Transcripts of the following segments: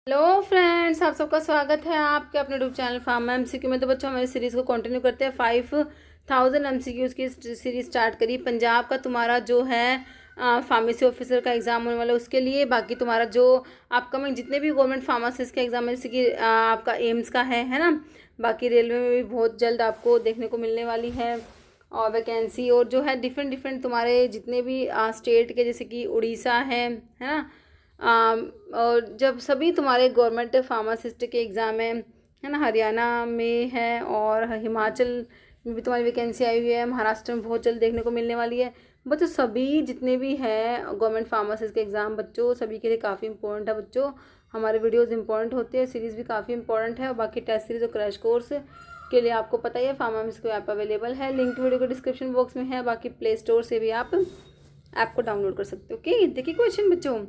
Hello friends, आप सबका स्वागत है आपके अपने यूट्यूब चैनल फार्मा एमसीक्यू में। तो बच्चों, हमारी सीरीज़ को कंटिन्यू करते हैं। 5000 एमसीक्यूज़ की सीरीज़ स्टार्ट करी। पंजाब का तुम्हारा जो है फार्मेसी ऑफिसर का एग्ज़ाम होने वाला है, उसके लिए। बाकी तुम्हारा जो अपकमिंग जितने भी गवर्नमेंट फार्मासिस्ट के एग्ज़ाम है, जैसे कि आपका एम्स का है ना। बाकी रेलवे में भी बहुत जल्द आपको देखने को मिलने वाली है और वैकेंसी। और जो है डिफरेंट तुम्हारे जितने भी स्टेट के, जैसे कि उड़ीसा है ना। और जब सभी तुम्हारे गवर्नमेंट फार्मासिस्ट के एग्ज़ाम है ना, हरियाणा में है और हिमाचल में भी तुम्हारी वैकेंसी आई हुई है। महाराष्ट्र में बहुत जल्द देखने को मिलने वाली है। बच्चों, सभी जितने भी हैं गवर्नमेंट फार्मासिस्ट के एग्ज़ाम, बच्चों सभी के लिए काफ़ी इंपॉर्टेंट है। बच्चों, हमारे वीडियोज़ इंपॉर्टेंट होते हैं, सीरीज़ भी काफ़ी इंपॉर्टेंट है। और बाकी टेस्ट सीरीज़ और क्रैश कोर्स के लिए आपको पता ही है, फार्मासिस्ट को ऐप अवेलेबल है। लिंक वीडियो के डिस्क्रिप्शन बॉक्स में है। बाकी प्ले स्टोर से भी आप ऐप को डाउनलोड कर सकते हो। ओके, देखिए क्वेश्चन बच्चों।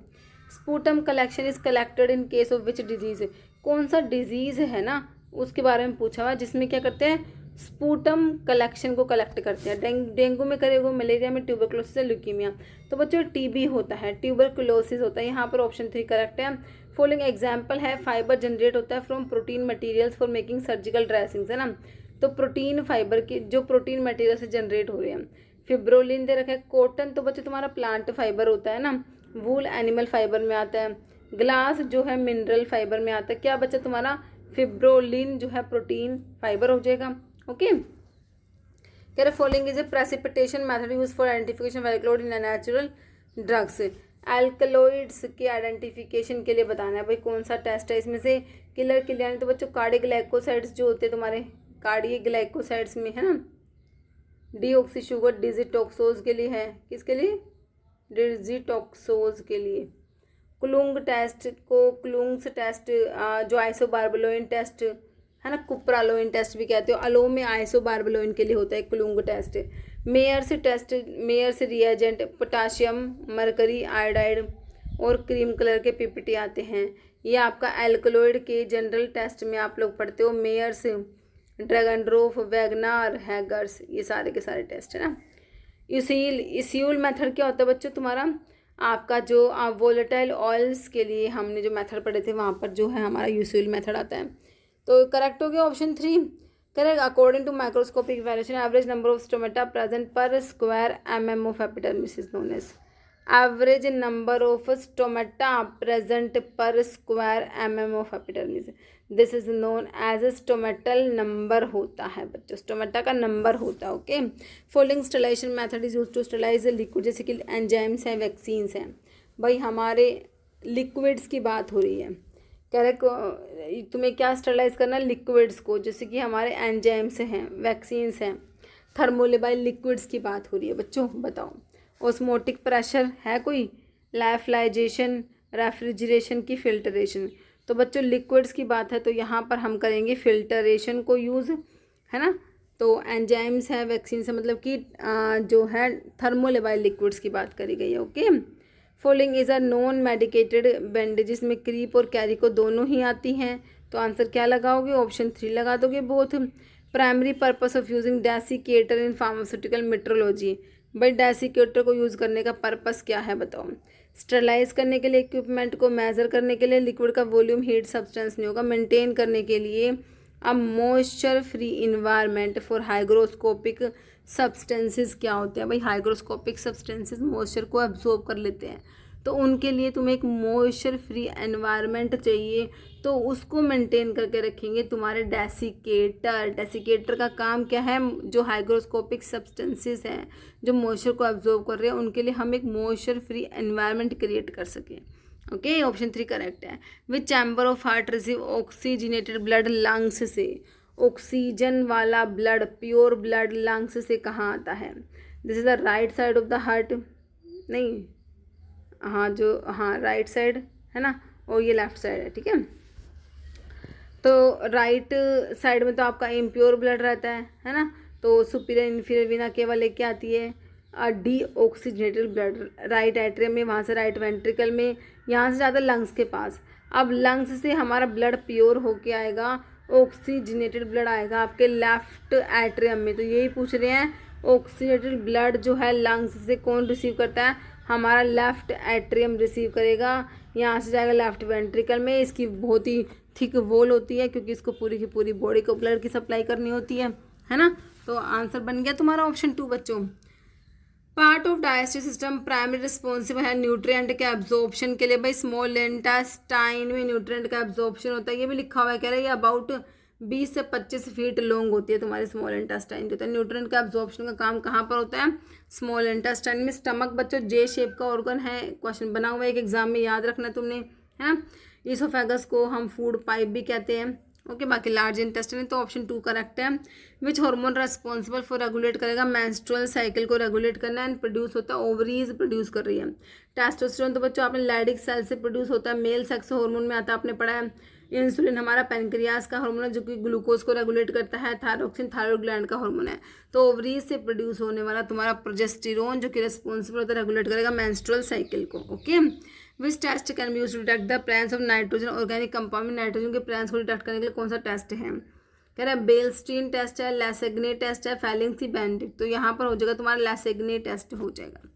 Sputum collection is collected in case of which disease. कौन सा डिजीज़ है ना, उसके बारे में पूछा हुआ, जिसमें क्या करते हैं, स्पूटम कलेक्शन को कलेक्ट करते हैं। डेंगू में करेगा, मलेरिया में, ट्यूबरकुलोसिस या ल्यूकीमिया। तो बच्चों टीबी होता है, ट्यूबरकुलोसिस होता है। यहाँ पर ऑप्शन 3 करेक्ट है। फॉलोइंग एग्जाम्पल है, फाइबर जनरेट होता है from protein materials for making surgical dressings, है ना। तो प्रोटीन फाइबर की जो प्रोटीन मटीरियल से जनरेट हो रहे हैं। फिब्रोलिन दे रखा है। कॉटन तो बच्चों तुम्हारा प्लांट फाइबर होता है ना। वूल एनिमल फाइबर में आता है। ग्लास जो है मिनरल फाइबर में आता है। क्या बच्चा तुम्हारा, फिब्रोलिन जो है प्रोटीन फाइबर हो जाएगा। ओके, कह रहे following is A precipitation method use for identification alkaloid in natural drugs. Alkaloids के आइडेंटिफिकेशन के लिए बताना है भाई कौन सा टेस्ट है इसमें से। किलर किलियानी तो बच्चों कार्डिक ग्लाइकोसाइड्स जो होते हैं तुम्हारे, कार्डिक ग्लाइकोसाइड्स में है ना। डीऑक्सी शुगर डिजिटॉक्सोज के लिए है, किसके लिए, डिजिटॉक्सोज के लिए। क्लूंग टेस्ट को, क्लूंग्स टेस्ट जो आइसोबार्बलोइन टेस्ट है ना, कुप्रालोइन टेस्ट भी कहते हो। अलोम में आइसोबार्बलोइन के लिए होता है क्लूंग test. Mayer's test, Mayer's reagent, potassium, mercury, iodide और क्रीम कलर के पीपीटी आते हैं। ये आपका एल्कलॉइड के जनरल टेस्ट में आप लोग पढ़ते हो। मेयर्स, ड्रैगनड्रोफ, वैगनार, हैगर्स, ये सारे के सारे टेस्ट है ना। इस्यूल मेथड क्या होता है बच्चों तुम्हारा, आपका जो वोलेटाइल ऑयल्स के लिए हमने जो मेथड पढ़े थे, वहाँ पर जो है हमारा यूस्यूल मेथड आता है। तो करेक्ट हो गया option 3 correct. According to microscopic evaluation, average number of stomata present per square mm of epidermis is known as. Average number of stomata present per square mm of epidermis, this is known as stomatal number होता है बच्चों, stomata का number होता है। Okay, following sterilisation method is use to sterilise liquid, जैसे कि enzymes हैं, vaccines हैं। भाई हमारे लिक्विड्स की बात हो रही है, कह रहे तुम्हें क्या स्टरलाइज करना है, लिक्विड्स को, जैसे कि हमारे एंजाइम्स हैं, वैक्सीन्स हैं। थर्मोलेबाइल लिक्विड्स की बात हो रही है बच्चों, बताओ। ऑस्मोटिक प्रेशर है कोई, लाइफलाइजेशन, रेफ्रिजरेशन की फिल्टरेशन। तो बच्चों लिक्विड्स की बात है तो यहाँ पर हम करेंगे फिल्टरेशन को यूज़, है ना। तो एंजाइम्स है, वैक्सीन से, मतलब कि जो है थर्मोलेबाइल लिक्विड्स की बात करी गई है। Okay, following is a non medicated bandages में क्रीप और कैरिको दोनों ही आती हैं। तो आंसर क्या लगाओगे, ऑप्शन 3 लगा दोगे, both. Primary purpose of using desiccator in pharmaceutical metrology. भाई डेसिकेटर को यूज़ करने का पर्पस क्या है बताओ। स्टरलाइज करने के लिए, इक्विपमेंट को मेजर करने के लिए, लिक्विड का वॉल्यूम हीट सब्सटेंस नहीं होगा, मेंटेन करने के लिए, अब moisture free environment for hygroscopic substances क्या होते हैं भाई, हाइग्रोस्कोपिक सब्सटेंसेस मॉइस्चर को एब्जॉर्ब कर लेते हैं। तो उनके लिए तुम्हें एक मॉइस्चर फ्री एनवायरनमेंट चाहिए, तो उसको मेंटेन करके रखेंगे तुम्हारे डेसिकेटर। डेसिकेटर का काम क्या है, जो हाइग्रोस्कोपिक सब्सटेंसेस हैं जो मॉइस्चर को एब्जॉर्ब कर रहे हैं, उनके लिए हम एक मॉइस्चर फ्री एनवायरनमेंट क्रिएट कर सकें। ओके, ऑप्शन 3 करेक्ट है। Which chamber of heart receive oxygenated blood, lungs से। ऑक्सीजन वाला ब्लड, प्योर ब्लड लंग्स से कहाँ आता है, this is the right side of the heart, नहीं, हाँ जो, हाँ राइट साइड है ना, और ये लेफ्ट साइड है, ठीक है। तो राइट साइड में तो आपका इम्प्योर ब्लड रहता है ना। तो सुपीरियर इन्फीरियर वीना केवल एक क्या आती है, D oxygenated blood, right atrium में, वहाँ से राइट वेंट्रिकल में, यहाँ से ज़्यादा लंग्स के पास। अब लंग्स से हमारा ब्लड प्योर होके आएगा, ऑक्सीजनेटेड ब्लड आएगा आपके लेफ्ट एट्रियम में। तो यही पूछ रहे हैं, ऑक्सीजनेटेड ब्लड जो है लंग्स से कौन रिसीव करता है, हमारा लेफ्ट एट्रियम रिसीव करेगा। यहाँ से जाएगा लेफ्ट वेंट्रिकल में। इसकी बहुत ही थिक वॉल होती है क्योंकि इसको पूरी की पूरी बॉडी को ब्लड की सप्लाई करनी होती है ना। तो आंसर बन गया तुम्हारा ऑप्शन 2 बच्चों। Part of digestive system primary responsible है न्यूट्रिएंट के एब्जॉर्प्शन के लिए। भाई स्मॉल इंटेस्टाइन में न्यूट्रिएंट का एब्जॉर्प्शन होता है, ये भी लिखा हुआ है, कह रहे हैं ये अबाउट 20 से 25 फीट लॉन्ग होती है तुम्हारी स्मॉल इंटेस्टाइन जो होता है। न्यूट्रिएंट का एब्जॉर्प्शन का काम कहाँ पर होता है? स्मॉल इंटेस्टाइन में। स्टमक बच्चों जे शेप का ऑर्गन है, क्वेश्चन बना हुआ है एक एग्जाम में, याद रखना तुमने, है ना। ईसोफेगस को हम फूड पाइप भी कहते हैं। ओके, बाकी लार्ज इंटेस्टाइन, तो ऑप्शन 2 करेक्ट है। Which hormone responsible for regulate करेगा मेंस्ट्रुअल साइकिल को रेगुलेट करना एंड प्रोड्यूस होता है ओवरीज प्रोड्यूस कर रही है। टेस्टोस्टेरोन तो बच्चों आपने लैडिक सेल से प्रोड्यूस होता है, मेल सेक्स हार्मोन में आता है, आपने पढ़ा है। इंसुलिन हमारा पेनक्रियास का हार्मोन है जो कि ग्लूकोज को रेगुलेट करता है। थायरोक्सिन थायराइड ग्लैंड का हार्मोन है। तो ओवरीज से प्रोड्यूस होने वाला तुम्हारा प्रोजेस्टेरोन जो कि रेस्पॉन्सिबल होता है रेगुलेट करेगा मेंस्ट्रुअल साइकिल को। Okay, which test can be use to detect the presence of nitrogen organic compound में नाइट्रोजन के प्रेजेंस को डिटेक्ट करने के लिए कौन सा टेस्ट है? कह रहा है बेलस्टीन टेस्ट है, लैसेग्ने टेस्ट है, फेलिंग्सी बैंडिट। तो यहाँ पर हो जाएगा तुम्हारा लैसेग्ने टेस्ट हो जाएगा।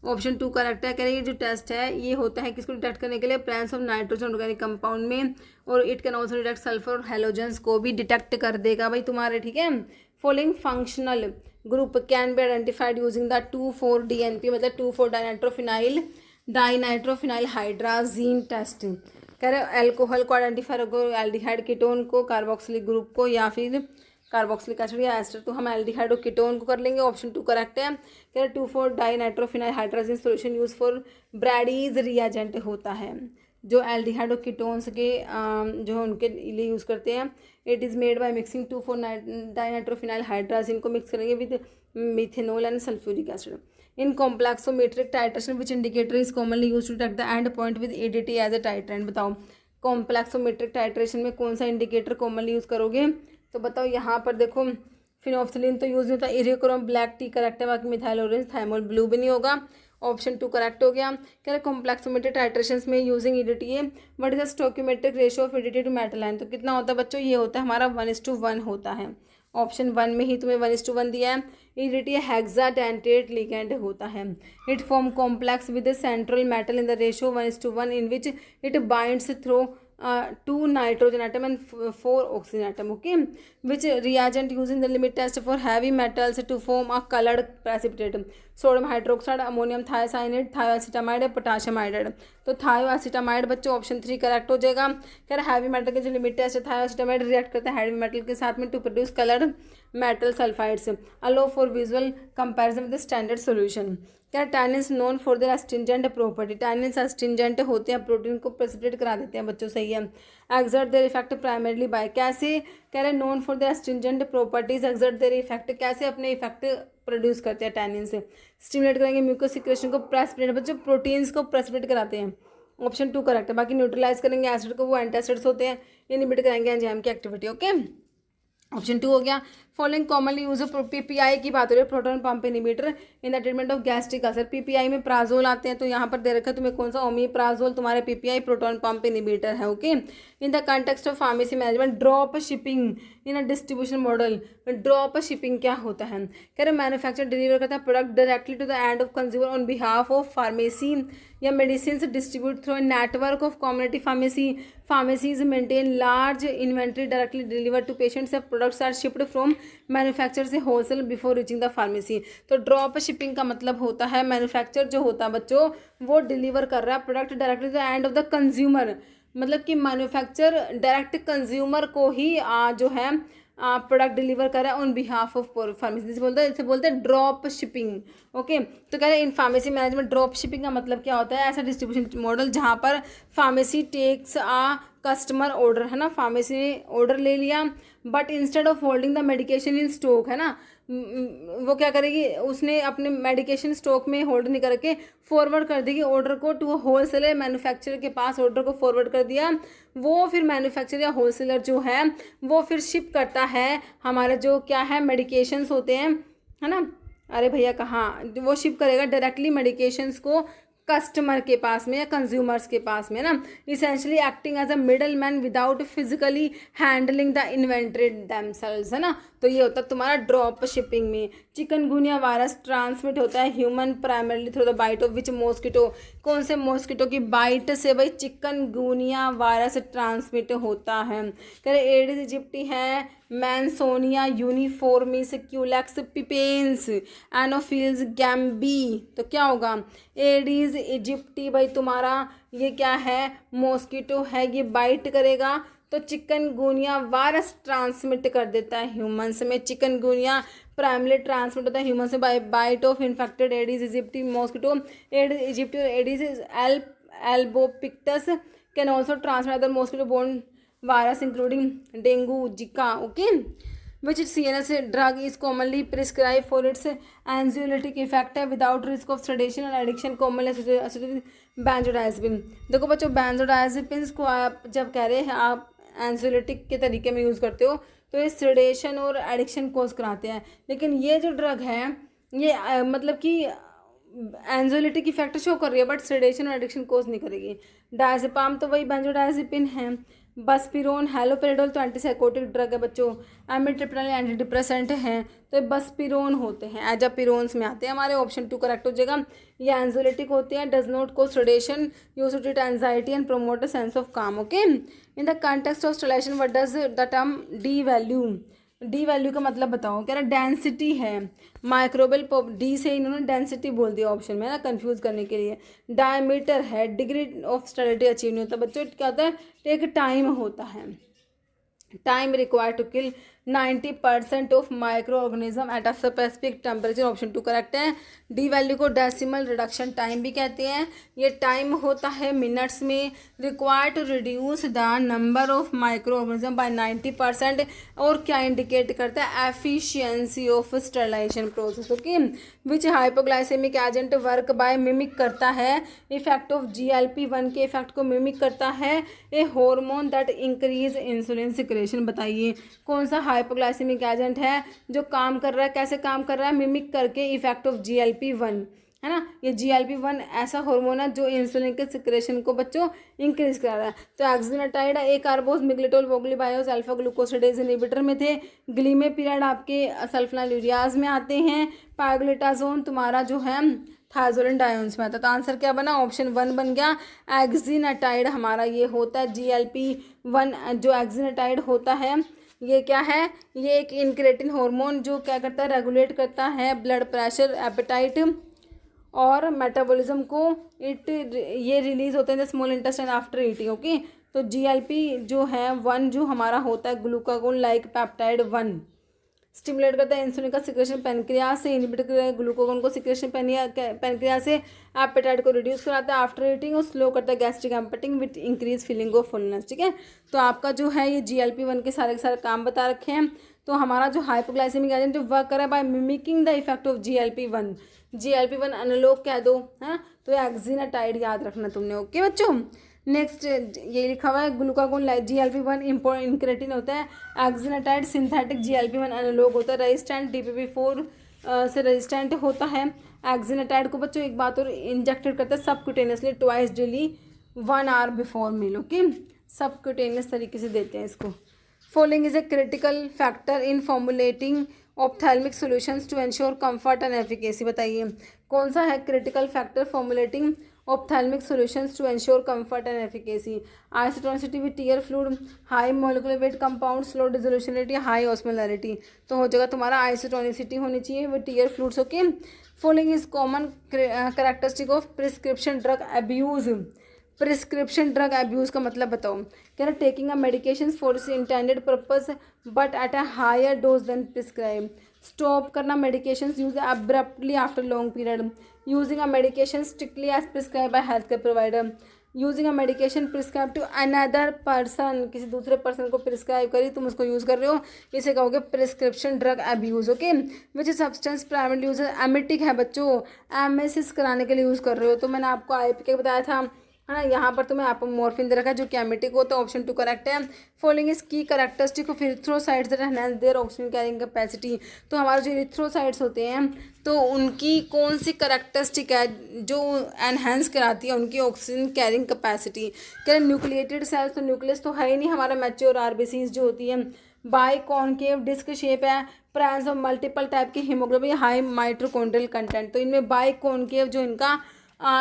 ऑप्शन 2 करेक्ट है। कह रहे हैं ये जो टेस्ट है ये होता है किसको डिटेक्ट करने के लिए? Presence of nitrogen organic compound में, और it can also detect sulphur और हेलोजेंस को भी डिटेक्ट कर देगा भाई तुम्हारे, ठीक है। Following functional group can be identified using the 2,4-DNP मतलब 2,4-डाइनाइट्रोफिनाइल डाइनाइट्रोफिनाइल हाइड्राजीन टेस्ट। कह रहे एल्कोहल को आइडेंटिफाई करो, एल्डिहाइड कीटोन को, कार्बोक्सिलिक ग्रुप को, या फिर कार्बोक्सिलिक एसिड या एस्टर। तो हम एल्डिहाइड और कीटोन को कर लेंगे। ऑप्शन 2 करेक्ट है। कह रहे two four dinitrophenyl hydrazine solution use for Brady's reagent होता है जो एल्डिहाइड और कीटोन्स के जो उनके लिए यूज़ करते हैं। It is made by mixing two four dinitrophenyl hydrazine को मिक्स करेंगे with methanol and sulphuric acid in complexometric titration which indicator is commonly use to detect the end point with ADT as a titrant. बताओ complexometric titration में कौन सा indicator commonly use करोगे? तो बताओ यहाँ पर देखो फिनोफ्थिलीन तो यूज़ नहीं होता, इरियोक्रोम ब्लैक टी करेक्ट है, बाकी मिथाइल ऑरेंज थाइमोल ब्लू भी नहीं होगा। ऑप्शन 2 करेक्ट हो गया। कह रहे कॉम्प्लेक्सोमेट्रिक टाइट्रेशंस में using EDTA what is the stoichiometric ratio of EDTA to metal ion. तो कितना होता है बच्चों? ये होता है हमारा 1:1 होता है। ऑप्शन 1 में ही तुम्हें 1:1 दिया है। EDTA हेक्साडेंटेट लिगेंड होता है। It form complex with central metal in the ratio 1:1 in which it binds through 2 nitrogen atom and 4 oxygen atom. Okay, which reagent used in the limit test for heavy metals to form a colored precipitate? Sodium hydroxide, ammonium thiocyanate, thioacetamide, potassium iodide. तो thioacetamide बच्चों option 3 correct हो जाएगा। कह रहा heavy metal के जो limit test है थायोएसिटामाइड react करता है हैवी मेटल के साथ में to produce coloured metal sulphides allow for visual comparison with standard solution. क्या tannins known for their astringent property? Tannins astringent होते हैं, प्रोटीन को प्रेसिपिटेट करा देते हैं बच्चों, सही है। Exert their effect primarily by, कैसे? कह रहे known for their astringent properties exert their effect, कैसे अपने इफेक्ट प्रोड्यूस करते हैं टैनिन से? स्टिमुलेट करेंगे म्यूकस सिक्रेशन को, प्रेसिपिटेट बच्चों प्रोटीन्स को प्रेसिपिटेट कराते हैं। ऑप्शन 2 करेक्ट है। बाकी न्यूट्रलाइज करेंगे एसिड को, वो एंटासिड्स होते हैं, इनहिबिट करेंगे एंजाइम की एक्टिविटी। ओके, ऑप्शन 2 हो गया। Following commonly use of PPI की बात हो रही है, proton pump inhibitor in the treatment of gastric ulcer. PPI में प्राजोल आते हैं, तो यहाँ पर दे रखा है तुम्हें कौन सा? ओमीप्राजोल तुम्हारे PPI प्रोटॉन पंप इनहिबिटर है। Okay, in the context of pharmacy management drop shipping in a distribution model. Drop shipping क्या होता है? कह रहे मैन्युफैक्चर डिलीवर करता है product directly to the end of consumer on behalf of pharmacy या medicine distribute through a network of community pharmacy. Pharmacies maintain large inventory directly deliver to patients. Products are shipped from manufacture से wholesale before reaching the pharmacy. तो drop shipping का मतलब होता है manufacture जो होता है बच्चों वो डिलीवर कर रहा है product directly to the end of the consumer, मतलब कि मैन्युफैक्चर डायरेक्ट कंज्यूमर को ही जो है प्रोडक्ट डिलीवर कर रहा है ऑन बिहाफ ऑफ फार्मेसी। इसे बोलते हैं ड्रॉप शिपिंग। ओके, तो कह रहे हैं in pharmacy management drop shipping का मतलब क्या होता है? ऐसा डिस्ट्रीब्यूशन मॉडल जहाँ पर फार्मेसी टेक्स कस्टमर ऑर्डर, है ना, फार्मेसी ने ऑर्डर ले लिया but instead of holding the medication in stock, है ना, वो क्या करेगी? उसने अपने मेडिकेशन स्टॉक में होल्ड नहीं करके फॉरवर्ड कर देगी ऑर्डर को टू होलसेलर, मैन्युफैक्चरर के पास ऑर्डर को फॉरवर्ड कर दिया। वो फिर मैन्युफैक्चरर या होलसेलर जो है वो फिर शिप करता है हमारे जो क्या है मेडिकेशंस होते हैं, है ना। अरे भैया कहाँ वो शिप करेगा? डायरेक्टली मेडिकेशंस को कस्टमर के पास में या कंज्यूमर्स के पास में ना, essentially acting as a middle man without physically handling the inventory themselves, है ना। तो ये होता है तुम्हारा ड्रॉप शिपिंग में। चिकनगुनिया वायरस ट्रांसमिट होता है human primarily through the bite of which mosquito, कौन से मॉस्किटो की बाइट से भाई चिकनगुनिया वायरस ट्रांसमिट होता है। कह रहे एडिस इजिप्टी है, मैनसोनिया यूनिफॉर्मिस, क्यूलेक्स पिपेंस, एनोफिल्स गैम्बी। तो क्या होगा, एडिस इजिप्टी भाई तुम्हारा ये क्या है, मॉस्किटो है, ये बाइट करेगा तो चिकनगुनिया वायरस ट्रांसमिट कर देता है ह्यूमंस में। चिकनगुनिया प्राइमरी ट्रांसमिट होता है ह्यूमन से by bite of infected Aedes aegypti mosquito. Aedes aegypti और Aedes albopictus can also transmit other mosquito borne virus including dengue, Zika. Okay, which CNS drug is commonly prescribed for its anxiolytic effect है without risk of sedation and addiction, commonly associated with benzodiazepine। देखो बच्चों, बेंजोडायजेपिन्स को आप जब कह रहे हैं आप एंजियोलिटिक के तरीके में यूज़ करते हो तो ये सेडेशन और एडिक्शन कोज कराते हैं, लेकिन ये जो ड्रग है ये मतलब कि एंजियोलिटिक इफेक्ट शो कर रही है बट सेडेशन और एडिक्शन कोज नहीं करेगी। डायजेपाम तो वही बेंजोडायजेपिन है। बसपिरोन हैलोपेरिडोल तो एंटीसाइकोटिक ड्रग है बच्चों। एमिट्रिप्टोल एंटी डिप्रेसेंट हैं, तो ये बसपिरोन होते हैं, एजापिरोन्स में आते हैं हमारे। ऑप्शन 2 करेक्ट हो जाएगा। ये एंजियोलिटिक होते हैं, does not cause sedation, use to treat anxiety and promote a sense of calm. Okay, in the context of sterilisation what does the term D value, D value का मतलब बताओ। कह रहा डेंसिटी है, माइक्रोबियल डी से इन्होंने density बोल दिया ऑप्शन में ना, कंफ्यूज करने के लिए। डायमीटर है, डिग्री ऑफ स्टेबिलिटी अचीव नहीं होता बच्चों, क्या होता है, एक टाइम होता है, time required to kill 90% of micro organism at a specific temperature. Option 2 correct है। डी वैल्यू को डेसिमल रिडक्शन टाइम भी कहते हैं। ये टाइम होता है मिनट्स में। Required to reduce the number of micro organism by 90%। और क्या इंडिकेट करता है, efficiency of sterilisation process. Okay, which hypoglycaemic agent work by mimic करता है इफेक्ट ऑफ GLP-1 के इफेक्ट को मिमिक करता है a hormone that increase insulin secretion. बताइए कौन सा हाइपोग्लाइसेमिक एजेंट है जो काम कर रहा है, कैसे काम कर रहा है, मिमिक करके इफेक्ट ऑफ GLP-1, है ना। ये GLP-1 ऐसा हार्मोन है जो इंसुलिन के सिक्रेशन को बच्चों इंक्रीज कर रहा है। तो एक्सिनाटाइड ए कार्बोज मिग्लेटोल वोगलीबायोज अल्फा ग्लूकोसिडेज इनहिबिटर में थे। ग्लीमेपिराइड आपके सल्फोनाइलूरियाज में आते हैं। पायोग्लिटाजोन तुम्हारा जो है थाइजोलिन डायोन्स में आता है। तो आंसर क्या बना, ऑप्शन 1 बन गया। एक्सिनाटाइड हमारा ये होता है GLP-1 जो एक्सिनाटाइड होता है ये क्या है, ये एक इंक्रेटिन हार्मोन जो क्या करता है, रेगुलेट करता है ब्लड प्रेशर, एपेटाइट और मेटाबॉलिज्म को। ये रिलीज होते हैं the small intestine after eating. Okay, तो GLP जो है 1 जो हमारा होता है ग्लूकागोन लाइक पेप्टाइड 1 स्टिमुलेट करता है इंसुलिन का सिक्रेशन पेनक्रियास से, इनहिबिट करता है ग्लूकागोन को सिक्रेशन पेनक्रियास से, एपेटाइट को रिड्यूस कराता है आफ्टर ईटिंग और स्लो करता है gastric emptying with increase feeling of fullness. ठीक है, तो आपका जो है ये GLP-1 के सारे काम बता रखे हैं। तो हमारा जो हाइपोग्लाइसेमिक एजेंट जो वर्क करे by mimicking the effect of GLP-1, GLP-1 analogue कह दो, है। तो एक्सिनाटाइड याद रखना तुमने। ओके बच्चों, नेक्स्ट ये लिखा हुआ है ग्लूकागोन GLP-1 इंक्रेटिन होता है। एक्सिनाटाइड सिंथेटिक GLP-1 एनालॉग होता है। रेजिस्टेंट DPP-4 से रेजिस्टेंट होता है। एक्सिनाटाइड को बच्चों एक बात और इंजेक्टेड करता है subcutaneously twice daily 1 hour before meal. Okay, subcutaneous तरीके से देते हैं इसको। Following is a critical factor in formulating ophthalmic solutions to ensure comfort and efficacy. बताइए कौन सा है critical factor formulating ophthalmic solutions to ensure comfort and efficacy? Isotonicity with tear fluid, high molecular weight compound, slow dissolutionality, high osmolarity। तो हो जाएगा तुम्हारा isotonicity होनी चाहिए with tear fluids. Okay, following is common characteristic of prescription drug abuse. Prescription drug abuse का मतलब बताओ। कह रहा taking a medication for its intended purpose but at a higher dose than prescribe. Stop करना medications use abruptly after long period. Using a medication strictly as prescribe by health care provider. Using a medication prescribe to another person, किसी दूसरे person को prescribe करी तुम उसको use कर रहे हो, इसे कहोगे prescription drug abuse. Okay, which substance primary use emetic है बच्चों, एमेसिस कराने के लिए यूज़ कर रहे हो। तो मैंने आपको IPK बताया था, है ना। यहाँ पर तुम्हें एपोमॉर्फिन दे रखा है जो कैमेटिक होता है, ऑप्शन 2 करेक्ट है। फॉलोइंग इज की characteristic of erythrocytes that enhance there oxygen carrying capacity. तो हमारे जो इरिथ्रोसाइट्स होते हैं तो उनकी कौन सी कैरेक्टरिस्टिक है जो एनहांस कराती है उनकी ऑक्सीजन कैरिंग कैपेसिटी। कह रहे न्यूक्लिएटेड सेल्स, तो न्यूक्लियस तो है ही नहीं हमारा, मैच्योर आरबीसीज जो होती है। बाई कॉनकेव डिस्क शेप है, प्रेजेंस ऑफ मल्टीपल टाइप के हीमोग्लोबिन, हाई माइटोकॉन्ड्रियल कंटेंट। तो इनमें बाई कॉनकेव जो इनका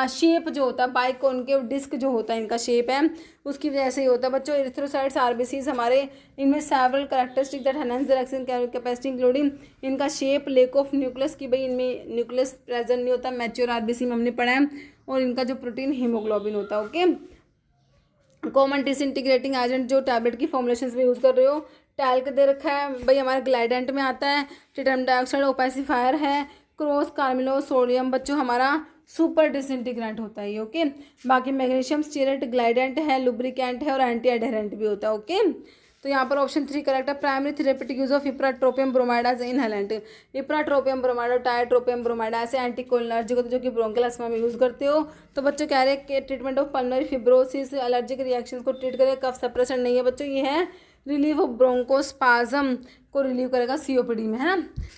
शेप जो होता है, बाई कॉनकेव डिस्क जो होता है इनका शेप है, उसकी वजह से ही होता है बच्चों। इरिथ्रोसाइट्स आरबीसीज हमारे इनमें several characteristic that enhance there oxygen capacity including इनका शेप, लेक ऑफ न्यूक्लियस की भाई इनमें न्यूक्लियस प्रेजेंट नहीं होता, मैच्योर आरबीसी में हमने पढ़ा है, और इनका जो प्रोटीन हीमोग्लोबिन होता है। ओके, कॉमन डिसइंटीग्रेटिंग एजेंट जो टैबलेट की फॉर्मुलेशन में यूज़ कर रहे हो, टैल्क दे रखा है भाई हमारा ग्लाइडेंट में आता है, टिटानियम डाइऑक्साइड ओपेसिफायर है, क्रॉस कार्मिलो सोडियम बच्चों हमारा सुपर डिसइंटीग्रेंट होता है ये। ओके, बाकी मैग्नीशियम स्टीरेट ग्लाइडेंट है, लुब्रिकेंट है और एंटी एडहेरेंट भी होता है। ओके, तो यहाँ पर ऑप्शन 3 करेक्ट है। Primary therapeutic use of ipratropium bromide as inhalant. Ipratropium bromide और टायट्रोपियम ब्रोमाइड ऐसे एंटीकोलिनर्जिक होते जो कि ब्रोंकियल अस्थमा में यूज़ करते हो। तो बच्चों कह रहे हैं कि treatment of pulmonary fibrosis allergic reaction को ट्रीट करेगा, कफ सप्रेशन नहीं है बच्चों, ये है रिलीफ ऑफ ब्रोंकोस्पाज्म को रिलीव करेगा सीओपीडी में, है ना।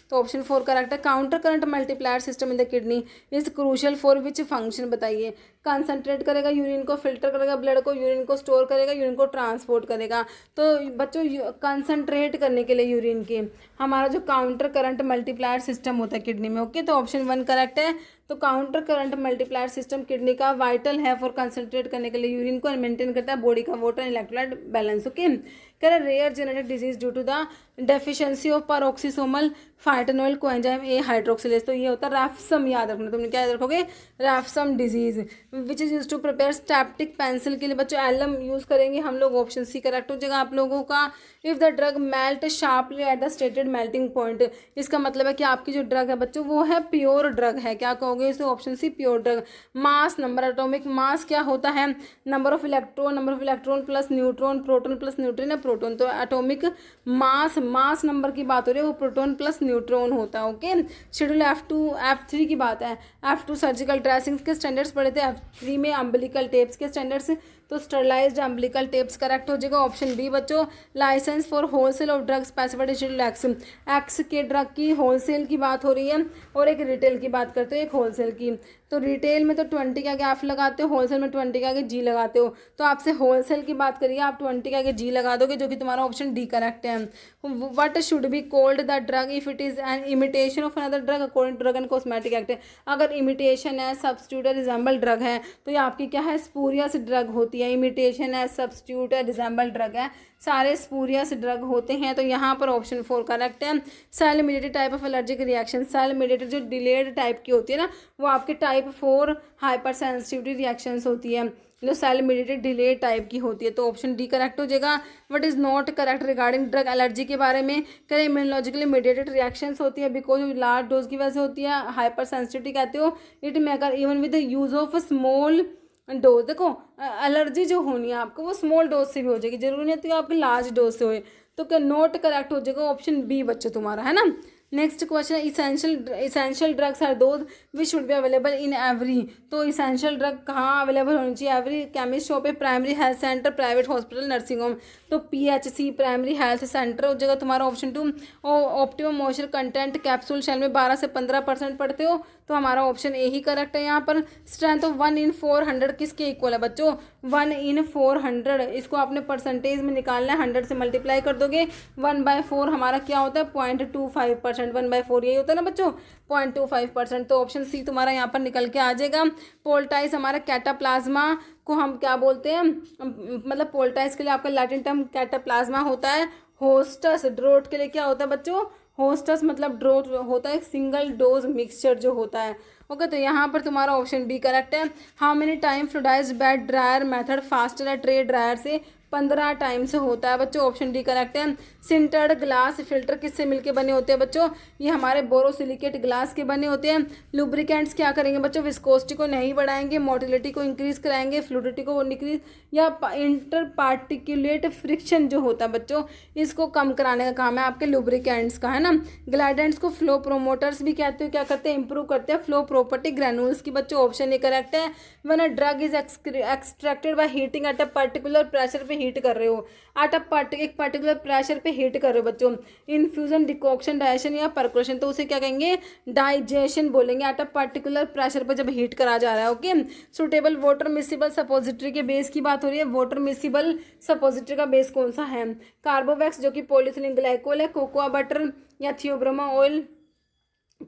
तो ऑप्शन 4 करेक्ट है। Counter current multiplier system in the kidney is crucial for which function बताइए। कंसंट्रेट करेगा यूरिन को, फिल्टर करेगा ब्लड को, यूरिन को स्टोर करेगा, यूरिन को ट्रांसपोर्ट करेगा। तो बच्चों कंसंट्रेट करने के लिए यूरिन के हमारा जो काउंटर करंट मल्टीप्लायर सिस्टम होता है किडनी में। ओके, तो ऑप्शन 1 करेक्ट है। तो counter current multiplier system kidney का वाइटल है फॉर कंसंट्रेट करने के लिए यूरिन को, मेंटेन करता है बॉडी का वाटर इलेक्ट्रोलाइट बैलेंस। ओके, कह रहे rare genetic disease due to the deficiency of peroxisomal phytanoyl coenzyme A hydroxylase. तो ये होता है रैफसम, याद रखना तुमने क्या याद रखोगे, Refsum disease which is use to prepare styptic pencil के लिए बच्चों एलम यूज करेंगे हम लोग, ऑप्शन सी करेक्ट हो जाएगा आप लोगों का। If the drug melt sharply at the stated melting point, इसका मतलब है कि आपकी जो ड्रग है बच्चों वो है प्योर ड्रग है, क्या कहोगे इसे, option C pure drug. Mass number, atomic mass क्या होता है, number of electron plus neutron, proton plus neutron या प्रोटॉन। तो एटॉमिक मास नंबर की बात हो रही है वो प्रोटॉन प्लस न्यूट्रॉन होता है। ओके, शेड्यूल F3 की बात है। F2 सर्जिकल ड्रेसिंग्स के स्टैंडर्ड्स पढ़े थे, F3 में अम्बिलिकल टेप्स के स्टैंडर्ड्स, तो स्टरलाइज्ड अम्बिलिकल टेप्स करेक्ट हो जाएगा, ऑप्शन बी बच्चों। Licence for wholesale of drugs specified schedule X के ड्रग की होलसेल की बात हो रही है और एक रिटेल की बात करते हो, एक होलसेल की। तो रिटेल में तो 20 के आगे आप लगाते हो, होलसेल में 20 के आगे जी लगाते हो, तो आपसे होलसेल की बात करिए आप 20 के आगे जी लगा दोगे, जो कि तुम्हारा ऑप्शन डी करेक्ट है। What should be called the drug if it is an imitation of another drug according to drug and cosmetic act. अगर इमिटेशन है, सब्स्टिट्यूट है, रिजेंबल ड्रग है, तो ये आपकी क्या है, स्पूरियस ड्रग होती है। इमिटेशन है, सब्स्टिट्यूट है, रिजेंबल ड्रग है, सारे स्पूरियस ड्रग होते हैं। तो यहाँ पर ऑप्शन 4 करेक्ट है। Cell mediated type of allergic reaction, cell mediated जो डिलेड टाइप की होती है ना, वो आपके टाइप 4 हाइपर सेंसिटिविटी रिएक्शंस होती है, जो सेल मीडिएटेड डिलेड टाइप की होती है। तो ऑप्शन डी करेक्ट हो जाएगा। What is not correct regarding drug allergy के बारे में, करें इम्यूनोलॉजिकली मीडिएटेड रिएक्शंस होती है बिकॉज लार्ज डोज की वजह से होती है, हाइपर सेंसिटिविटी कहते हो। It may occur even with the use of small dose. देखो एलर्जी जो होनी है आपको वो स्मॉल डोज से भी हो जाएगी, जरूरी नहीं है कि आपकी लार्ज डोज से होए। तो क्या नोट करेक्ट हो जाएगा ऑप्शन बी बच्चों तुम्हारा, है ना। नेक्स्ट क्वेश्चन है essential drugs are those which should be available in every. तो इसेंशियल ड्रग कहाँ अवेलेबल होनी चाहिए, एवरी केमिस्ट शॉप है, primary health centre, private hospital, nursing home. तो PHC प्राइमरी हेल्थ सेंटर हो जाएगा तुम्हारा ऑप्शन 2। और optimum moisture content capsule shell में 12 से 15% पढ़ते हो, तो हमारा ऑप्शन ए ही करेक्ट है। यहाँ पर स्ट्रेंथ ऑफ 1 in 400 किसके इक्वल है बच्चों, 1 in 400। इसको आपने परसेंटेज में निकालना है, 100 से मल्टीप्लाई कर दोगे, 1/4 हमारा क्या होता है 0.25%, 1/4 यही होता है ना बच्चों 0.25%। तो ऑप्शन सी तुम्हारा यहाँ पर निकल के आ जाएगा। पोल्टाइज हमारा कैटाप्लाज्मा को हम क्या बोलते हैं, मतलब पोल्टाइज के लिए आपका लैटिन टर्म कैटाप्लाज्मा होता है। होस्टस ड्रोट के लिए क्या होता है बच्चों, होस्टस मतलब ड्रोट होता है, सिंगल डोज मिक्सचर जो होता है। ओके, तो यहाँ पर तुम्हारा ऑप्शन बी करेक्ट है। How many time fluidised bed dryer method faster है ट्रे ड्रायर से 15 टाइम्स होता है बच्चों, ऑप्शन डी करेक्ट है। सिंटर्ड ग्लास फिल्टर किससे मिलके बने होते हैं बच्चों, ये हमारे बोरोसिलिकेट ग्लास के बने होते हैं। लुब्रिकेंट्स क्या करेंगे बच्चों, विस्कोसिटी को नहीं बढ़ाएंगे, मोटिलिटी को इंक्रीज कराएंगे, फ्लूडिटी को इंक्रीज या इंटर पार्टिकुलेट फ्रिक्शन जो होता है बच्चों इसको कम कराने का काम है आपके लुब्रिकेंट्स का, है ना। ग्लाइडेंट्स को फ्लो प्रोमोटर्स भी कहते हैं, क्या करते हैं, इंप्रूव करते हैं फ्लो प्रॉपर्टी ग्रेन्यूल्स की बच्चों, ऑप्शन ए करेक्ट है। When a drug is extracted by heating at a particular pressure पे हीट कर रहे हो, एट एक पर्टिकुलर प्रेशर पे हीट कर रहे हो बच्चों, इन्फ्यूजन, डिकॉक्शन, डाइजेशन या परकुलेशन, तो उसे क्या कहेंगे, डाइजेशन बोलेंगे, एट अ पर्टिकुलर प्रेशर पे जब हीट करा जा रहा है। Okay, suitable water miscible suppository के बेस की बात हो रही है, वाटर मिसिबल सपोजिटरी का बेस कौन सा है, कार्बोवैक्स जो कि पॉलीथिलीन ग्लाइकोल है, कोकोआ बटर या थियोब्रोमा ऑयल,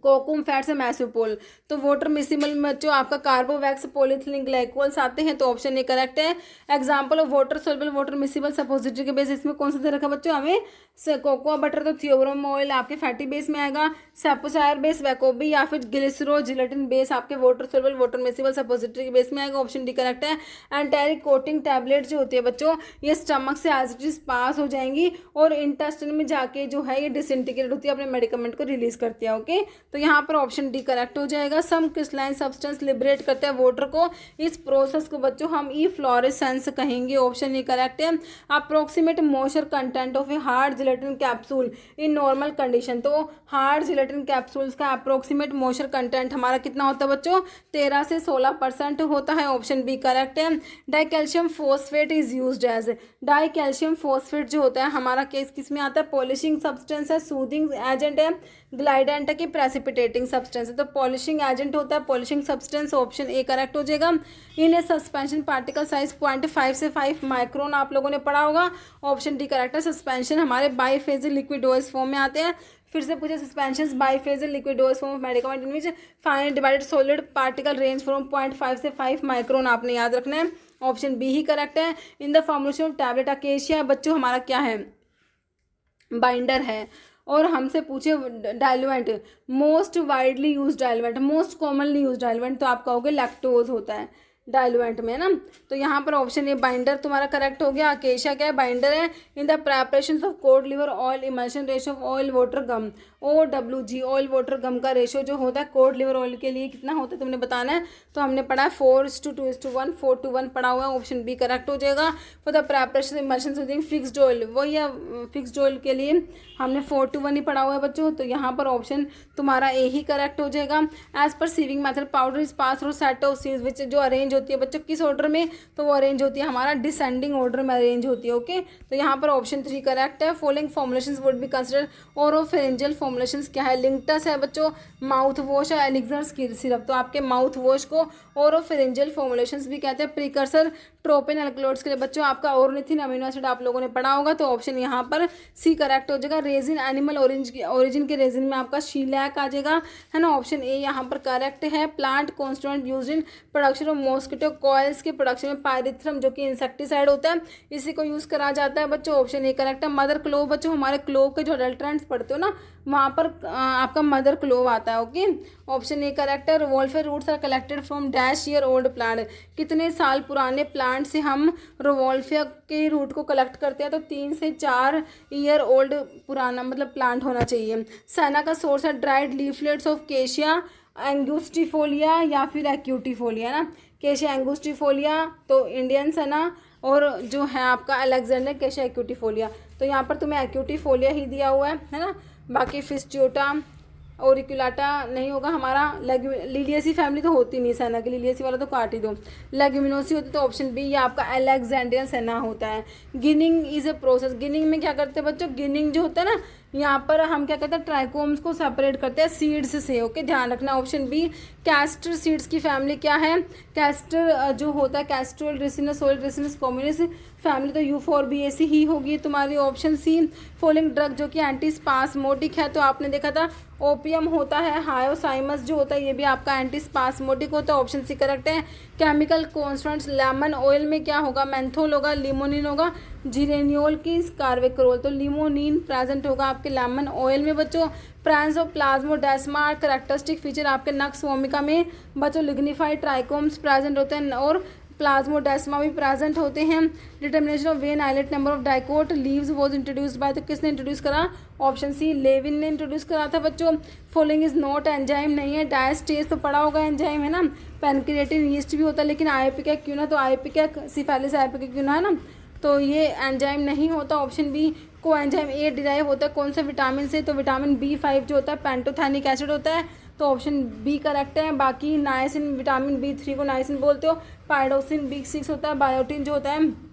कोकुम फैट्स है, मैसोपोल। तो वाटर मिसिबल में जो आपका कार्बोवैक्स पॉलीथिलीन ग्लाइकोल्स आते हैं, तो ऑप्शन ए करेक्ट है। Example of water soluble water miscible suppository के बेस इसमें कौन सा दे रखा बच्चों हमें, कोकोआ बटर तो थियोब्रोमा ऑयल आपके फैटी बेस में आएगा, सेपोसायर बेस वैकोबी या फिर ग्लिसरो जिलेटिन बेस आपके water soluble water miscible suppository के बेस में आएगा, ऑप्शन डी करेक्ट है। एंटेरिक कोटिंग टैबलेट जो होती है बच्चों ये स्टमक से एज इट इज पास हो जाएंगी और इंटेस्टाइन में जाके जो है ये डिसइंटीग्रेट होती है, अपने मेडिकमेंट को रिलीज करती है। ओके, तो यहाँ पर ऑप्शन डी करेक्ट हो जाएगा। सम क्रिस्टलाइन सब्सटेंस लिबरेट करते हैं वाटर को, इस प्रोसेस को बच्चों हम इफ्लोरेसेंस कहेंगे, ऑप्शन ए करेक्ट है। Approximate moisture content of a hard gelatin capsule in normal condition, तो हार्ड जिलेटिन कैप्सूल्स का अप्रोक्सीमेट मॉइस्चर कंटेंट हमारा कितना होता है बच्चों, 13 से 16% होता है, ऑप्शन बी करेक्ट है। Dicalcium phosphate is used as, dicalcium phosphate जो होता है हमारा केस किस में आता है, पॉलिशिंग सब्सटेंस है, सूदिंग एजेंट है, ग्लाइडेंट है कि प्रेसिपिटेटिंग सब्सटेंस है, तो पॉलिशिंग एजेंट होता है, polishing substance, option A correct हो जाएगा। इन ए सस्पेंशन पार्टिकल साइज 0.5 से 5 माइक्रोन आप लोगों ने पढ़ा होगा, ऑप्शन डी करेक्ट है। सस्पेंशन हमारे बाईफेजिल लिक्विडोइस फॉर्म में आते हैं, फिर से पूछे suspension biphasic liquid dose form of medicament in which finely divided solid particle range from 0.5 से 5 माइक्रोन आपने याद रखना है, ऑप्शन बी ही करेक्ट है। In the formulation of tablet acacia बच्चों हमारा क्या है, बाइंडर है। और हमसे पूछे diluent, most widely use diluent, most commonly use diluent, तो आप कहोगे लैक्टोज होता है डाइल्यूएंट में ना, तो यहाँ पर ऑप्शन ए बाइंडर तुम्हारा करेक्ट हो गया। अकेशिया क्या है, बाइंडर है। In the preparation of cod liver oil emulsion ratio of oil water gum, OWG oil water gum का रेशियो जो होता है कोड लिवर ऑयल के लिए कितना होता है तुमने बताना है, तो हमने पढ़ा है 4:2:1, 4:1 पढ़ा हुआ है, ऑप्शन बी करेक्ट हो जाएगा। For the preparation emulsion using fixed oil, वही है फिक्स्ड ऑयल के लिए हमने 4:1 ही पढ़ा हुआ है बच्चों, तो यहाँ पर ऑप्शन तुम्हारा ए ही करेक्ट हो जाएगा। एज पर sieving method powder is pass through set of seeds which जो अरेंज होती है बच्चों किस ऑर्डर में, तो वो अरेंज होती है हमारा डिसेंडिंग ऑर्डर में अरेंज होती है। ओके, तो यहाँ पर ऑप्शन 3 करेक्ट है। Following formulations would be consider oropharyngeal formulations क्या है, लिंक्टस है बच्चों, माउथ वॉश है, एलिक्सर सिरप, तो आपके माउथ वॉश को ओरोफेरेंजियल फॉर्मुलेशंस भी कहते हैं। प्रीकर्सर ट्रोपिन एल्कलॉइड्स के लिए बच्चों आपका ऑर्निथिन अमीनो एसिड आप लोगों ने पढ़ा होगा, तो ऑप्शन यहाँ पर सी करेक्ट हो जाएगा। रेजिन एनिमल ओरिजिन के रेजिन में आपका शीलैक आ जाएगा, है ना, ऑप्शन ए यहाँ पर करेक्ट है। Plant constituent used in production of mosquito coils के प्रोडक्शन में पायरिथ्रम जो कि इंसेक्टिसाइड होता है इसी को यूज़ करा जाता है बच्चों, ऑप्शन ए करेक्ट है। मदर क्लोव बच्चों हमारे क्लोव के जो अडल्ट्रेंट्स पढ़ते हो ना वहाँ पर आपका मदर क्लोव आता है। ओके, ऑप्शन ए करेक्ट है। Rauwolfia roots are collected from dash year old plant, कितने साल पुराने प्लांट से हम रिवॉल्फिया के रूट को कलेक्ट करते हैं, तो 3 से 4 ईयर ओल्ड पुराना मतलब प्लांट होना चाहिए। सैना का सोर्स है ड्राइड लीफलेट्स ऑफ केशिया एंगुस्टिफोलिया या फिर एक्यूटिफोलिया ना, केशिया एंगुस्टिफोलिया तो इंडियन सना, और जो है आपका अलेक्जेंडर केशिया एक्यूटिफोलिया, तो यहाँ पर तुम्हें एक्यूटिफोलिया ही दिया हुआ है ना, बाकी फिस्टियोटा ओरिकुलाटा नहीं होगा हमारा। लिलियसी फैमिली तो होती नहीं सैना की, लिलियसी वाला तो काट ही दो। लेग्यूमिनोसी होती तो ऑप्शन बी ये आपका अलेक्जेंड्रियन सैना होता है। Ginning is a process, ginning में क्या करते हैं बच्चों, गिनिंग जो होता है ना यहाँ पर हम क्या कहते हैं ट्राइकोम्स को सेपरेट करते हैं सीड्स से। ओके, ध्यान रखना, ऑप्शन बी कैस्टर सीड्स की फैमिली क्या है, कैस्टर जो होता है कैस्ट्रोल रिसिनस सोइल रिसिनस कॉम्युनिस फैमिली, तो U4BAC ही होगी तुम्हारी, ऑप्शन सी। फॉलोइंग ड्रग जो कि एंटीस्पास्मोटिक है, तो आपने देखा था ओपियम होता है, हायोसाइमस जो होता है ये भी आपका एंटीस्पास्मोटिक होता है, ऑप्शन सी करेक्ट है। केमिकल कॉन्स्टेंट्स लेमन ऑयल में क्या होगा, मेंथोल होगा, लिमोनिन होगा, जिरेनियोल की कार्वेक्रोल, तो लिमोनिन प्रेजेंट होगा आपके लेमन ऑयल में बच्चों। प्रेजेंस ऑफ प्लाज्मोडेस्मा करेक्टरिस्टिक फीचर आपके नक्स वोमिका में बच्चों लिग्निफाइड ट्राइकोम्स प्रेजेंट होते हैं, और प्लाज्मोडेस्मा भी प्रेजेंट होते हैं। Determination of vein islet number of dicot leaves was introduced by, तो किसने इंट्रोड्यूस करा? ऑप्शन सी लेविन ने इंट्रोड्यूस करा था बच्चों। फॉलोइंग इज नॉट एंजाइम नहीं है। डायस्टेज तो पढ़ा होगा एंजाइम है ना, पैनक्रिएटिन यीस्ट भी होता है, लेकिन आइपिका क्यों ना, तो आइपिका सिफेलिस आइपिका क्यों ना है ना, तो ये एंजाइम नहीं होता। ऑप्शन बी को एंजाइम ए डिराइव होता है कौन से विटामिन से? तो विटामिन B5 जो होता है पेंटोथेनिक एसिड होता है, तो ऑप्शन बी करेक्ट है। बाकी नाइसिन विटामिन B3 को नाइसिन बोलते हो, पायडोसिन B6 होता है, बायोटिन जो होता है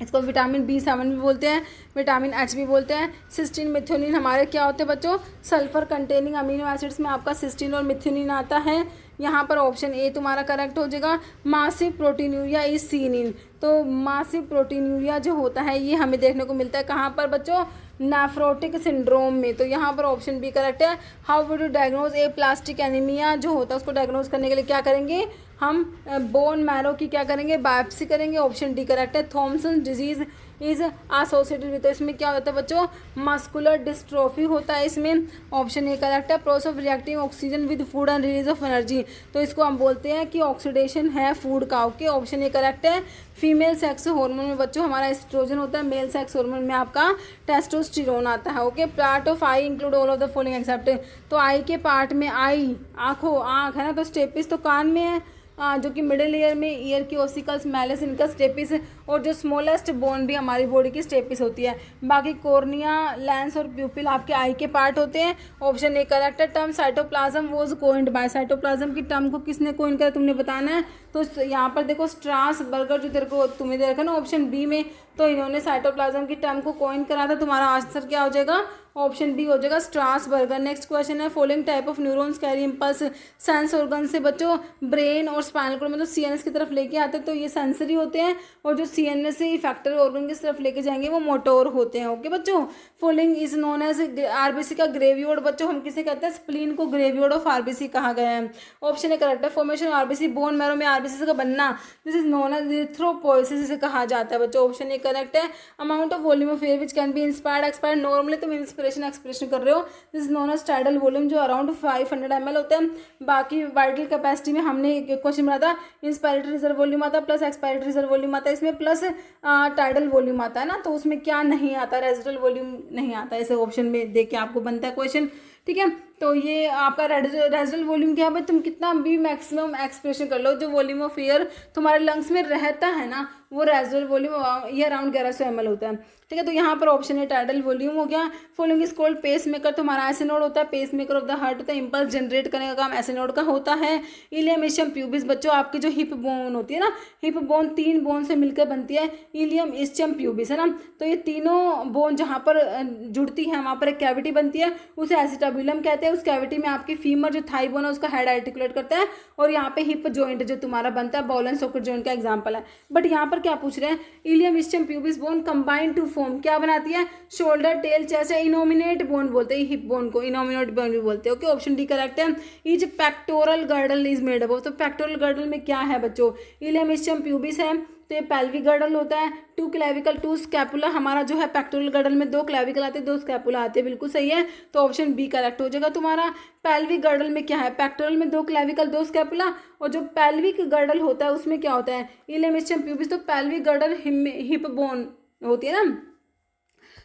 इसको विटामिन B7 भी बोलते हैं, विटामिन H भी बोलते हैं। सिस्टीन मिथ्योनिन हमारे क्या होते हैं बच्चों? सल्फर कंटेनिंग अमीनो एसिड्स में आपका सिस्टीन और मिथ्योनिन आता है। यहाँ पर ऑप्शन ए तुम्हारा करेक्ट हो जाएगा। Massive proteinuria is seen in, तो मासिव प्रोटीन्यूरिया जो होता है ये हमें देखने को मिलता है कहाँ पर बच्चों? नेफ्रोटिक सिंड्रोम में, तो यहाँ पर ऑप्शन बी करेक्ट है। How would you diagnose A plastic anaemia जो होता है उसको डायग्नोज करने के लिए क्या करेंगे हम? बोन मैरो की क्या करेंगे? बायोप्सी करेंगे। ऑप्शन डी करेक्ट है। Thomson disease is associated with, तो इसमें क्या होता है बच्चों? मस्कुलर डिस्ट्रोफी होता है इसमें। ऑप्शन ए करेक्ट है। Process of reacting oxygen with food and release of energy, तो इसको हम बोलते हैं कि ऑक्सीडेशन है फूड का। ओके, ऑप्शन ए करेक्ट है। फीमेल सेक्स हार्मोन में बच्चों हमारा एस्ट्रोजन होता है, मेल सेक्स हार्मोन में आपका टेस्टोस्टेरोन आता है। Okay, part of I include all of the following except, तो आई के पार्ट में आई आँखों आँख है ना, तो स्टेपिस तो कान में है, जो कि मिडिल ईयर में ईयर की ओसिकल्स मैलस इनका स्टेपिस, और जो स्मॉलेस्ट बोन भी हमारी बॉडी की स्टेपिस होती है। बाकी कोर्निया, लेंस और प्यूपिल आपके आई के पार्ट होते हैं। ऑप्शन ए करेक्ट है। Term cytoplasm was coined by, cytoplasm की टर्म को किसने कोइन करा तुमने बताना है। तो यहाँ पर देखो स्ट्रासबर्गर जो तेरे को तुम्हें दे रखा ना ऑप्शन बी में, तो इन्होंने साइटोप्लाज्म की टर्म को कोइन करा था। तुम्हारा आंसर क्या हो जाएगा? ऑप्शन बी हो जाएगा स्ट्रासबर्गर। नेक्स्ट क्वेश्चन है following type of neurons carry impulse sense organ से बच्चों ब्रेन और स्पाइनल कॉर्ड मतलब सीएनएस की तरफ लेके आते हैं, तो ये सेंसरी होते हैं, और जो सीएनएस से इफेक्टर ऑर्गन की तरफ लेके जाएंगे वो मोटोर होते हैं। ओके बच्चों, following is known as RBC का ग्रेवियोड, बच्चों हम किसे कहते हैं? स्प्लीन को ग्रेवियोड ऑफ आरबीसी कहा गया है। ऑप्शन ए करेक्ट है। फॉर्मेशन आरबीसी बोन मैरो में आरबीसी का बनना, this is known as erythropoiesis इसे कहा जाता है बच्चों। ऑप्शन ए करेक्ट है। Amount of volume of air which can be inspired expired, normally तुम इंस्पिरेशन एक्सप्रेशन कर रहे हो, this is known as tidal volume जो अराउंड 500 ml होते हैं। बाकी वाइटल कैपेसिटी में हमने एक क्वेश्चन बना था, इंस्पायरेटरी रिजर्व वॉल्यूम आता है प्लस एक्सपायरेटरी रिजर्व वॉल्यूम आता है, इसमें प्लस टाइडल वॉल्यूम आता है ना, तो उसमें क्या नहीं आता? रेजिडुअल वॉल्यूम नहीं आता। ऐसे ऑप्शन में देख के आपको बनता है क्वेश्चन, ठीक है। तो ये आपका रेजिडुअल वॉल्यूम क्या है भाई? तुम कितना भी मैक्सिमम एक्सप्रेशन कर लो, जो वॉल्यूम ऑफ एयर तुम्हारे लंग्स में रहता है ना वो रेजिडुअल वॉल्यूम ये अराउंड 1100 ml होता है, ठीक है। तो यहाँ पर ऑप्शन है टाइडल वॉल्यूम हो गया। Following is called pacemaker, तुम्हारा ऐसे नोड होता है, pacemaker of the heart होता है, इंपल्स जनरेट करने का काम ऐसे नोड का होता है। इलियम इशियम प्यूबिस बच्चों आपकी जो हिप बोन होती है ना, हिप बोन 3 बोन से मिलकर बनती है, इलियम इशियम प्यूबिस है ना, तो ये तीनों बोन जहाँ पर जुड़ती है वहाँ पर एक कैविटी बनती है, उसे एसिटाबुलम कहते हैं। उस कैविटी में आपकी फीमर जो थाई बोन है उसका हेड आर्टिकुलेट करता है, और यहाँ पे हिप जॉइंट जो तुम्हारा बनता है बॉल एंड सॉकेट जॉइंट का एग्जाम्पल है। बट यहाँ पर क्या पूछ रहे हैं? Ilium ischium pubis bone combine to form क्या बनाती है? Shoulder tail chest, innominate bone बोलते हैं हिप बोन को, इनोमिनेट बोन भी बोलते हैं। ओके, ऑप्शन डी करेक्ट है। Each pectoral girdle is made up, तो पेक्टोरल गर्डल में क्या है बच्चों? इलियम इशियम प्यूबिस है, तो ये पेल्विक गर्डल होता है। 2 क्लेविकल 2 स्कैपुला, हमारा जो है पेक्टोरल गर्डल में 2 क्लेविकल आते हैं 2 स्कैपुला आते हैं, बिल्कुल सही है। तो ऑप्शन बी करेक्ट हो जाएगा तुम्हारा। पेल्विक गर्डल में क्या है? पेक्टोरल में 2 क्लेविकल 2 स्कैपुला, और जो पेल्विक गर्डल होता है उसमें क्या होता है? इलियम इशियम प्यूबिस, तो पेल्विक गर्डल हिप बोन होती है ना,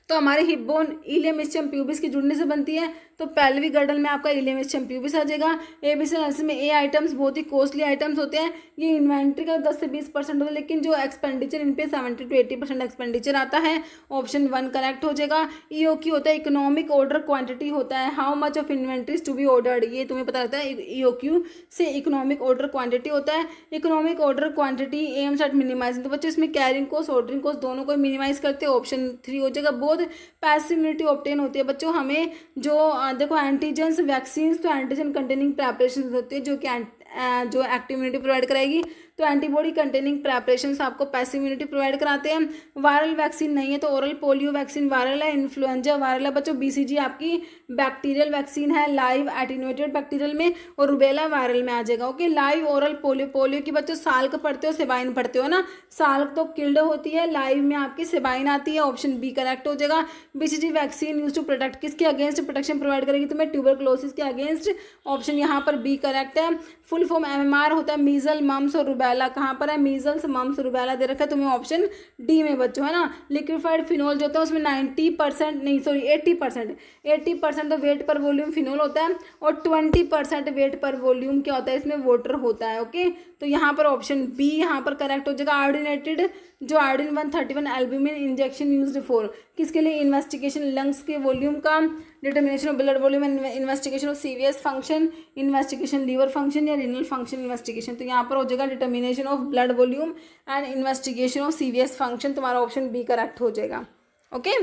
तो हमारे hip bone ilium ischium pubis की जुड़ने से बनती है, तो पेल्विक गर्डल में आपका इलियम इशियम प्यूबिस आ जाएगा। एबीसी एनालिसिस में ए आइटम्स बहुत ही कॉस्टली आइटम्स होते हैं, ये इन्वेंट्री का 10 से 20% होता है, लेकिन जो एक्सपेंडिचर इन पे 70 to 80% एक्सपेंडिचर आता है। ऑप्शन 1 करेक्ट हो जाएगा। ईओक्यू होता है इकोनॉमिक ऑर्डर क्वांटिटी होता है, how much of inventories to be ordered, ये तुम्हें पता रहता है। ईओक्यू से इकोनॉमिक ऑर्डर क्वांटिटी होता है। Economic order quantity aims at minimising, तो बच्चे इसमें कैरिंग कॉस्ट ऑर्डरिंग कॉस्ट दोनों को मिनिमाइज करते हैं। ऑप्शन 3 हो जाएगा। बहुत पैसिव इम्यूनिटी ऑब्टेन होती है बच्चों हमें, जो देखो एंटीजन्स वैक्सीन, तो एंटीजन कंटेनिंग प्रेपरेशन होती है जो कि जो एक्टिव इम्यूनिटी प्रोवाइड कराएगी, तो एंटीबॉडी कंटेनिंग प्रेपरेशंस आपको पैसिव इम्यूनिटी प्रोवाइड कराते हैं। वायरल वैक्सीन नहीं है, तो ओरल पोलियो वैक्सीन वायरल है, इन्फ्लुएंजा वायरल है बच्चों। बीसीजी आपकी बैक्टीरियल वैक्सीन है, लाइव एटीन्यूएटेड बैक्टीरियल में, और रुबेला वायरल में आ जाएगा। ओके, लाइव ओरल पोलियो की बच्चों साल्क पढ़ते हो सेबाइन पढ़ते हो ना, साल्क तो किल्ड होती है, लाइव में आपकी सेबाइन आती है। ऑप्शन बी करेक्ट हो जाएगा। BCG vaccine use to protect, किसके अगेंस्ट प्रोटेक्शन प्रोवाइड करेगी तुम्हें? ट्यूबरक्लोसिस के अगेंस्ट। ऑप्शन यहाँ पर बी करेक्ट है। फुल फॉर्म एमएमआर होता है मीजल मम्स और रुबेला कहाँ पर है, मीजल्स मम्स रुबेला दे रखा है तुम्हें ऑप्शन डी में बच्चों, है ना। लिक्विफाइड फिनोल जो होता है उसमें 90% नहीं सॉरी 80% तो वेट पर वॉल्यूम फिनोल होता है और 20% वेट पर वॉल्यूम क्या होता है इसमें, वाटर होता है। ओके, तो यहाँ पर ऑप्शन बी यहाँ पर करेक्ट हो जाएगा। आयोडीनेटेड जो iodine 131 albumin injection used for किसके लिए, इन्वेस्टिगेशन लंग्स के वॉल्यूम का, determination of blood volume, investigation of CVS function, investigation liver function या रीनल फंक्शन इन्वेस्टिगेशन। तो यहाँ पर हो जाएगा determination of blood volume and investigation of CVS function, तुम्हारा ऑप्शन बी करेक्ट हो जाएगा। ओके